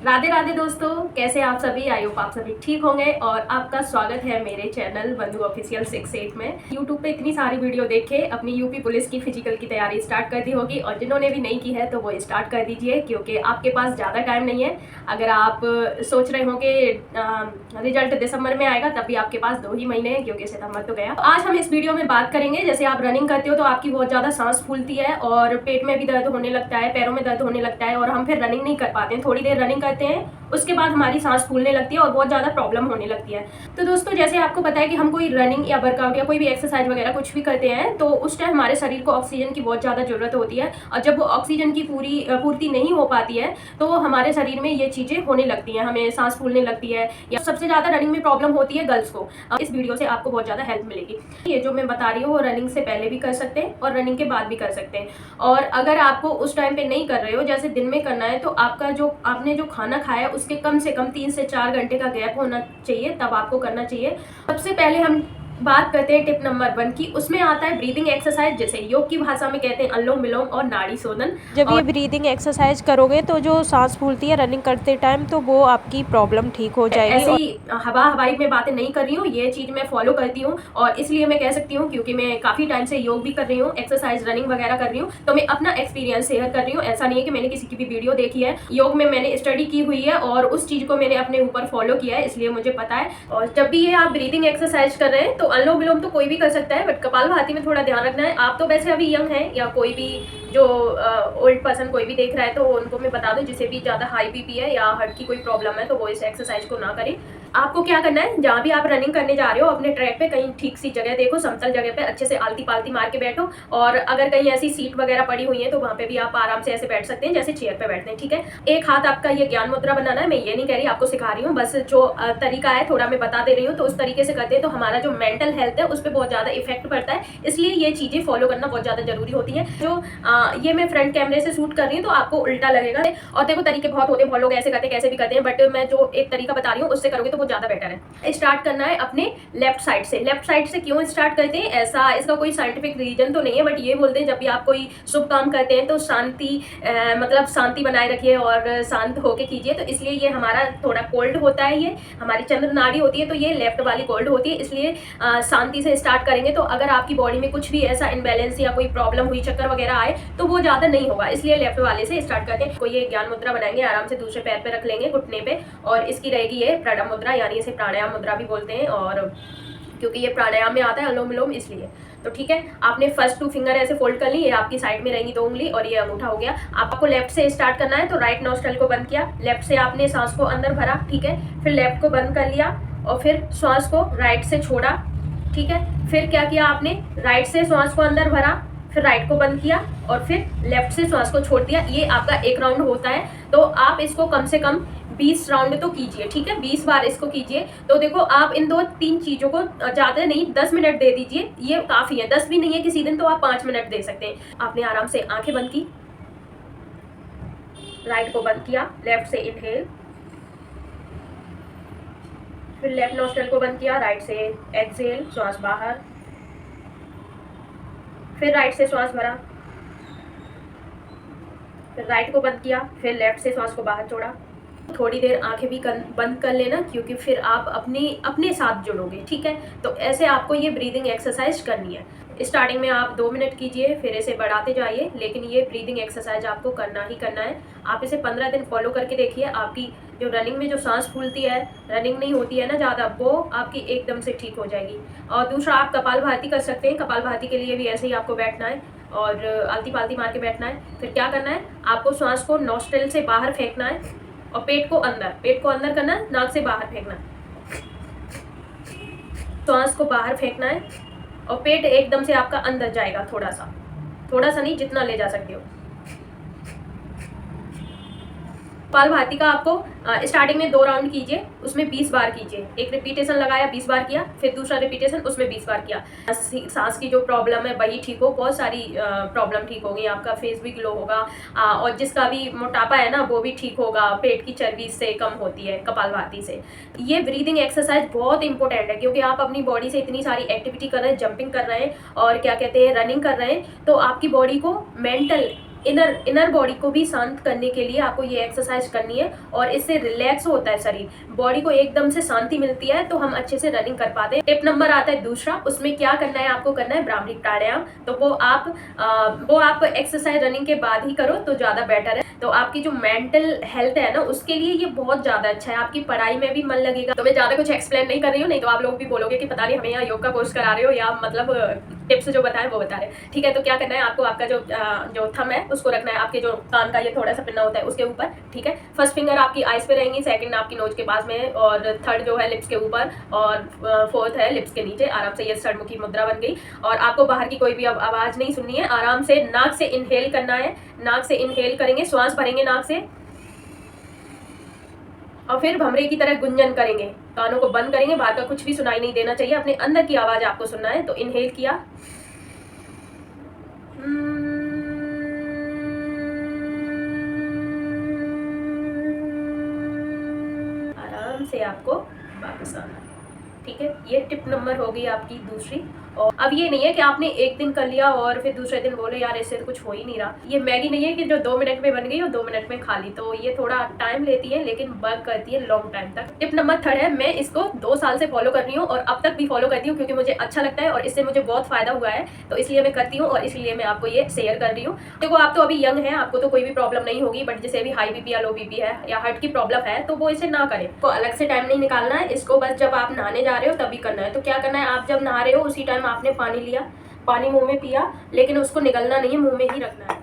राधे राधे दोस्तों, कैसे आप सभी। आई होप आप सभी ठीक होंगे और आपका स्वागत है मेरे चैनल बंधु ऑफिशियल 68 में। यूट्यूब पे इतनी सारी वीडियो देखे अपनी यूपी पुलिस की फिजिकल की तैयारी स्टार्ट कर दी होगी और जिन्होंने भी नहीं की है तो वो स्टार्ट कर दीजिए, क्योंकि आपके पास ज़्यादा टाइम नहीं है। अगर आप सोच रहे हो कि रिजल्ट दिसंबर में आएगा, तब भी आपके पास 2 ही महीने हैं, क्योंकि सितंबर तो गया। आज हम इस वीडियो में बात करेंगे, जैसे आप रनिंग करते हो तो आपकी बहुत ज़्यादा सांस फूलती है और पेट में भी दर्द होने लगता है, पैरों में दर्द होने लगता है और हम फिर रनिंग नहीं कर पाते हैं। थोड़ी देर रनिंग करते हैं, उसके बाद हमारी सांस फूलने लगती है और बहुत ज़्यादा प्रॉब्लम होने लगती है। तो दोस्तों, जैसे आपको पता है कि हम कोई रनिंग या वर्कआउट या कोई भी एक्सरसाइज वगैरह कुछ भी करते हैं तो उस टाइम हमारे शरीर को ऑक्सीजन की बहुत ज़्यादा ज़रूरत होती है, और जब वो ऑक्सीजन की पूर्ति नहीं हो पाती है तो हमारे शरीर में ये चीज़ें होने लगती हैं, हमें सांस फूलने लगती है। या सबसे ज़्यादा रनिंग में प्रॉब्लम होती है गर्ल्स को। इस वीडियो से आपको बहुत ज़्यादा हेल्प मिलेगी। ये जो मैं बता रही हूँ वो रनिंग से पहले भी कर सकते हैं और रनिंग के बाद भी कर सकते हैं। और अगर आपको उस टाइम पे नहीं कर रहे हो, जैसे दिन में करना है, तो आपने जो खाना खाया उसके कम से कम 3 से 4 घंटे का गैप होना चाहिए, तब आपको करना चाहिए। सबसे पहले हम बात करते हैं टिप नंबर 1 की। उसमें आता है ब्रीदिंग एक्सरसाइज, जैसे योग की भाषा में कहते हैं अनुलोम विलोम और नाड़ी शोधन। जब ये ब्रीदिंग एक्सरसाइज करोगे तो जो सांस फूलती है रनिंग करते टाइम, तो वो आपकी प्रॉब्लम ठीक हो जाएगी। ऐसे ही हवाई में बातें नहीं कर रही हूँ, ये चीज़ मैं फॉलो करती हूँ और इसलिए मैं कह सकती हूँ, क्योंकि मैं काफ़ी टाइम से योग भी कर रही हूँ, एक्सरसाइज रनिंग वगैरह कर रही हूँ, तो मैं अपना एक्सपीरियंस शेयर कर रही हूँ। ऐसा नहीं है कि मैंने किसी की भी वीडियो देखी है। योग में मैंने स्टडी की हुई है और उस चीज़ को मैंने अपने ऊपर फॉलो किया है, इसलिए मुझे पता है। और जब भी ये आप ब्रीदिंग एक्सरसाइज कर रहे हैं तो अनुलोम विलोम तो कोई भी कर सकता है, बट कपालभाति में थोड़ा ध्यान रखना है। आप तो वैसे अभी यंग हैं, या कोई भी जो ओल्ड पर्सन कोई भी देख रहा है तो उनको मैं बता दूं, जिसे भी ज़्यादा हाई बीपी है या हार्ट की कोई प्रॉब्लम है तो वो इस एक्सरसाइज को ना करें। आपको क्या करना है, जहाँ भी आप रनिंग करने जा रहे हो अपने ट्रैक पे कहीं ठीक सी जगह देखो, समतल जगह पे अच्छे से आलती पालती मार के बैठो। और अगर कहीं ऐसी सीट वगैरह पड़ी हुई है तो वहाँ पे भी आप आराम से ऐसे बैठ सकते हैं जैसे चेयर पे बैठते हैं, ठीक है। एक हाथ आपका ये ज्ञान मुद्रा बनाना है। मैं ये नहीं कह रही, आपको सिखा रही हूँ, बस जो तरीका है थोड़ा मैं बता दे रही हूँ। तो उस तरीके से करते हैं तो हमारा जो मेंटल हेल्थ है उस पर बहुत ज़्यादा इफेक्ट पड़ता है, इसलिए ये चीज़ें फॉलो करना बहुत ज़्यादा जरूरी होती है। जो ये मैं फ्रंट कैमरे से शूट कर रही हूँ तो आपको उल्टा लगेगा, और देखो तरीके बहुत होते हैं, बहुत लोग ऐसे करते हैं कैसे भी करते हैं, बट मैं जो एक तरीका बता रही हूँ उससे करोगे तो वो ज़्यादा बेटर है। स्टार्ट करना है अपने लेफ्ट साइड से। लेफ्ट साइड से क्यों स्टार्ट करते हैं, ऐसा इसका कोई साइंटिफिक रीजन तो नहीं है, बट ये बोलते हैं जब भी आप कोई शुभ काम करते हैं तो मतलब शांति बनाए रखिए और शांत होके कीजिए। तो इसलिए ये हमारा थोड़ा कोल्ड होता है, ये हमारी चंद्र नाड़ी होती है, तो ये लेफ्ट वाली कोल्ड होती है, इसलिए शांति से स्टार्ट करेंगे। तो अगर आपकी बॉडी में कुछ भी ऐसा इनबैलेंस या कोई प्रॉब्लम हुई, चक्कर वगैरह आए, तो वो ज़्यादा नहीं होगा, इसलिए लेफ्ट वाले से स्टार्ट करते हैं। कोई ये ज्ञान मुद्रा बनाएंगे, आराम से दूसरे पैर पे रख लेंगे घुटने पे, और इसकी रहेगी ये प्रणव मुद्रा, यानी इसे प्राणायाम मुद्रा भी बोलते हैं, और क्योंकि ये प्राणायाम में आता है अनुलोम विलोम, इसलिए। तो ठीक है, आपने फर्स्ट 2 फिंगर ऐसे फोल्ड कर ली, ये आपकी साइड में रहेंगी 2 उंगली और ये अंगूठा हो गया। आपको लेफ्ट से स्टार्ट करना है, तो राइट नोस्ट्रल को बंद किया, लेफ्ट से आपने सांस को अंदर भरा, ठीक है, फिर लेफ्ट को बंद कर लिया और फिर श्वास को राइट से छोड़ा, ठीक है। फिर क्या किया आपने, राइट से श्वास को अंदर भरा, फिर राइट को बंद किया और फिर लेफ्ट से श्वास को छोड़ दिया। ये आपका एक राउंड होता है, तो आप इसको कम से कम 20 राउंड तो कीजिए, ठीक है, 20 बार इसको कीजिए। तो देखो, आप इन 2-3 चीज़ों को ज़्यादा नहीं 10 मिनट दे दीजिए, ये काफ़ी है। 10 भी नहीं है किसी दिन तो आप 5 मिनट दे सकते हैं। आपने आराम से आंखें बंद की, राइट को बंद किया, लेफ्ट से इनहेल, फिर लेफ्ट नोस्ट्रल को बंद किया, राइट से एक्सहेल, श्वास बाहर, फिर राइट से श्वास भरा, फिर राइट को बंद किया, फिर लेफ्ट से श्वास को बाहर छोड़ा। थोड़ी देर आंखें भी बंद कर लेना, क्योंकि फिर आप अपने साथ जुड़ोगे, ठीक है। तो ऐसे आपको ये ब्रीदिंग एक्सरसाइज करनी है। स्टार्टिंग में आप 2 मिनट कीजिए, फिर इसे बढ़ाते जाइए, लेकिन ये ब्रीदिंग एक्सरसाइज आपको करना ही करना है। आप इसे 15 दिन फॉलो करके देखिए, आपकी जो रनिंग में जो सांस फूलती है, रनिंग नहीं होती है ना ज़्यादा, वो आपकी एकदम से ठीक हो जाएगी। और दूसरा, आप कपालभाति कर सकते हैं। कपालभाति के लिए भी ऐसे ही आपको बैठना है और आलती पालती मार के बैठना है। फिर क्या करना है, आपको सांस को नॉस्ट्रिल से बाहर फेंकना है और पेट को अंदर करना, नाक से बाहर फेंकना। सांस को बाहर फेंकना है और पेट एकदम से आपका अंदर जाएगा, थोड़ा सा नहीं, जितना ले जा सकते हो। कपालभाति का आपको स्टार्टिंग में 2 राउंड कीजिए, उसमें 20 बार कीजिए। एक रिपीटेशन लगाया, 20 बार किया, फिर दूसरा रिपीटेशन, उसमें 20 बार किया। सांस की जो प्रॉब्लम है वही ठीक हो, बहुत सारी प्रॉब्लम ठीक होगी, आपका फेस भी ग्लो होगा, और जिसका भी मोटापा है ना वो भी ठीक होगा। पेट की चर्बी से कम होती है कपालभाति से। ये ब्रीदिंग एक्सरसाइज बहुत इंपॉर्टेंट है, क्योंकि आप अपनी बॉडी से इतनी सारी एक्टिविटी कर रहे हैं, जंपिंग कर रहे हैं और क्या कहते हैं, रनिंग कर रहे हैं, तो आपकी बॉडी को मेंटल इनर बॉडी को भी शांत करने के लिए आपको ये एक्सरसाइज करनी है और इससे रिलैक्स होता है शरीर, बॉडी को एकदम से शांति मिलती है, तो हम अच्छे से रनिंग कर पाते हैं। टिप नंबर आता है दूसरा, उसमें क्या करना है, आपको करना है ब्राह्मणी प्राणायाम। तो वो आप एक्सरसाइज रनिंग के बाद ही करो तो ज्यादा बेटर है। तो आपकी जो मेंटल हेल्थ है ना, उसके लिए ये बहुत ज्यादा अच्छा है, आपकी पढ़ाई में भी मन लगेगा। तो मैं ज्यादा कुछ एक्सप्लेन नहीं कर रही हूँ, नहीं तो आप लोग भी बोलोगे कि पता नहीं हमें यहाँ योग का कोर्स करा रहे हो या मतलब टिप्स जो बताए वो बता रहे। ठीक है, तो क्या करना है आपको, आपका जो थंब है उसको रखना है आपके जो कान का ये थोड़ा सा पिन्ना होता है उसके ऊपर। ठीक है, फर्स्ट फिंगर आपकी आइज पे रहेंगी, सेकंड आपकी नोज के पास में, और थर्ड जो है लिप्स के ऊपर, और फोर्थ है लिप्स के नीचे। आराम से ये षडमुखी मुद्रा बन गई। और आपको बाहर की कोई भी आवाज नहीं सुननी है, आराम से नाक से इनहेल करना है। नाक से इनहेल करेंगे, श्वास भरेंगे नाक से, और फिर भमरे की तरह गुंजन करेंगे, कानों को बंद करेंगे, बाहर का कुछ भी सुनाई नहीं देना चाहिए, अपने अंदर की आवाज आपको सुनना है। तो इनहेल किया, आराम से आपको वापस आना। ठीक है, ये टिप नंबर हो गई आपकी दूसरी। और अब ये नहीं है कि आपने एक दिन कर लिया और फिर दूसरे दिन बोले यार इससे तो कुछ हो ही नहीं रहा। ये मैगी नहीं है कि जो 2 मिनट में बन गई और 2 मिनट में खा ली, तो ये थोड़ा टाइम लेती है लेकिन वर्क करती है लॉन्ग टाइम तक। टिप नंबर 3 है, मैं इसको 2 साल से फॉलो कर रही हूँ और अब तक भी फॉलो करती हूँ क्योंकि मुझे अच्छा लगता है और इससे मुझे बहुत फायदा हुआ है, तो इसलिए मैं करती हूँ और इसलिए मैं आपको ये शेयर कर रही हूँ। देखो आप तो अभी यंग है, आपको तो कोई भी प्रॉब्लम नहीं होगी, बट जैसे अभी हाई बीपी या लो बीपी है या हार्ट की प्रॉब्लम है तो वो इसे ना करें। तो अलग से टाइम नहीं निकालना है, इसको बस जब आप नहाने जा रहे हो तभी करना है। तो क्या करना है, आप जब नहा रहे हो उसी टाइम आपने पानी लिया, पानी मुंह में पिया, लेकिन उसको निगलना नहीं है, मुंह में ही रखना है।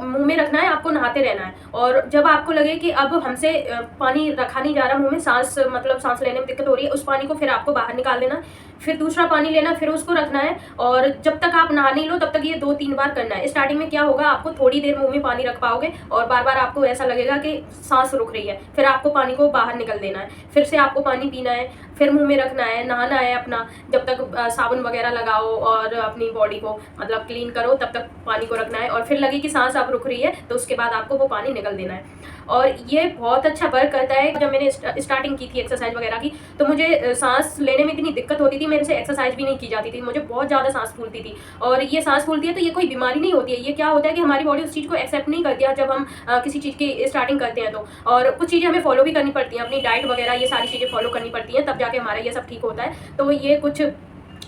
मुंह में रखना है, आपको नहाते रहना है। और जब आपको लगे कि अब हमसे पानी रखा नहीं जा रहा मुंह में, सांस लेने में दिक्कत हो रही है, उस पानी को फिर आपको बाहर निकाल देना, फिर दूसरा पानी लेना, फिर उसको रखना है। और जब तक आप नहा नहीं लो तब तक ये 2-3 बार करना है। स्टार्टिंग में क्या होगा, आपको थोड़ी देर मुंह में पानी रख पाओगे और बार बार आपको ऐसा लगेगा कि सांस रुक रही है, फिर आपको पानी को बाहर निकल देना है, फिर से आपको पानी पीना है, फिर मुंह में रखना है, नहाना है अपना, जब तक साबुन वगैरह लगाओ और अपनी बॉडी को मतलब क्लीन करो तब तक पानी को रखना है। और फिर लगे कि सांस अब रुक रही है तो उसके बाद आपको वो पानी निकल देना है। और ये बहुत अच्छा वर्क करता है। जब मैंने स्टार्टिंग की थी एक्सरसाइज वगैरह की, तो मुझे सांस लेने में इतनी दिक्कत होती थी, मेरे से एक्सरसाइज भी नहीं की जाती थी, मुझे बहुत ज़्यादा सांस फूलती थी। और ये सांस फूलती है तो ये कोई बीमारी नहीं होती है, ये क्या होता है कि हमारी बॉडी उस चीज़ को एक्सेप्ट नहीं करती है जब हम किसी चीज़ की स्टार्टिंग करते हैं तो। और कुछ चीज़ें हमें फॉलो भी करनी पड़ती हैं, अपनी डाइट वगैरह ये सारी चीज़ें फॉलो करनी पड़ती हैं, तब जाके हमारा ये सब ठीक होता है। तो ये कुछ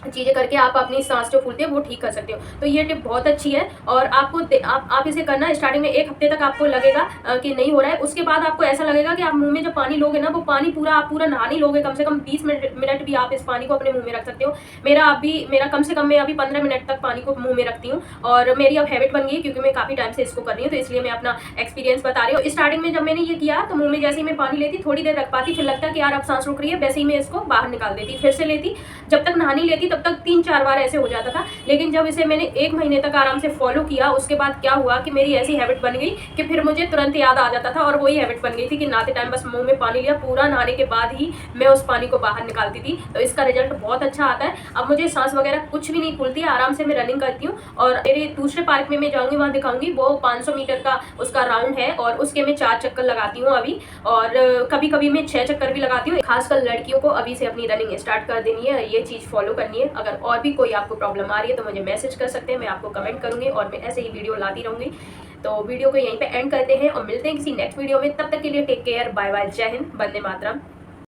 चीज़ें करके आप अपनी सांस जो फूलती है वो ठीक कर सकते हो। तो ये टिप बहुत अच्छी है और आपको आप इसे करना। स्टार्टिंग में 1 हफ्ते तक आपको लगेगा कि नहीं हो रहा है, उसके बाद आपको ऐसा लगेगा कि आप मुंह में जब पानी लोगे ना, वो पानी आप पूरा नहा नहीं लोगे, कम से कम 20 मिनट भी आप इस पानी को अपने मुंह में रख सकते हो। मेरा कम से कम मैं अभी 15 मिनट तक पानी को मुंह में रखती हूँ और मेरी अब हैबिट बन गई क्योंकि मैं काफ़ी टाइम से इसको कर रही हूँ, तो इसलिए मैं अपना एक्सपीरियंस बता रही हूँ। स्टार्टिंग में जब मैंने ये किया तो मुंह में जैसे ही मैं पानी लेती, थोड़ी देर रख पाती, फिर लगता कि यार अब सांस रुक रही है, वैसे ही मैं इसको बाहर निकाल देती, फिर से लेती। जब तक नहा नहीं लेती तब तक 3-4 बार ऐसे हो जाता था, लेकिन जब इसे मैंने 1 महीने तक आराम से फॉलो किया, उसके बाद क्या हुआ कि मेरी ऐसी हैबिट बन गई कि फिर मुझे तुरंत याद आ जाता था और वही हैबिट बन गई थी कि नहाते टाइम बस मुंह में पानी लिया, पूरा नहाने के बाद ही मैं उस पानी को बाहर निकालती थी। तो इसका रिजल्ट बहुत अच्छा आता है। अब मुझे सांस वगैरह कुछ भी नहीं फूलती है, आराम से मैं रनिंग करती हूँ। और मेरे दूसरे पार्क में मैं जाऊँगी, वहाँ दिखाऊंगी, वो 500 मीटर का उसका राउंड है और उसके मैं 4 चक्कर लगाती हूँ अभी, और कभी कभी मैं 6 चक्कर भी लगाती हूँ। खासकर लड़कियों को अभी से अपनी रनिंग स्टार्ट कर देनी है, ये चीज़ फॉलो करनी है। अगर और भी कोई आपको प्रॉब्लम आ रही है तो मुझे मैसेज कर सकते हैं, मैं आपको कमेंट करूंगी और मैं ऐसे ही वीडियो लाती रहूंगी। तो वीडियो को यहीं पे एंड करते हैं और मिलते हैं किसी नेक्स्ट वीडियो में। तब तक के लिए टेक केयर, बाय बाय, जय हिंद, वंदे मातरम।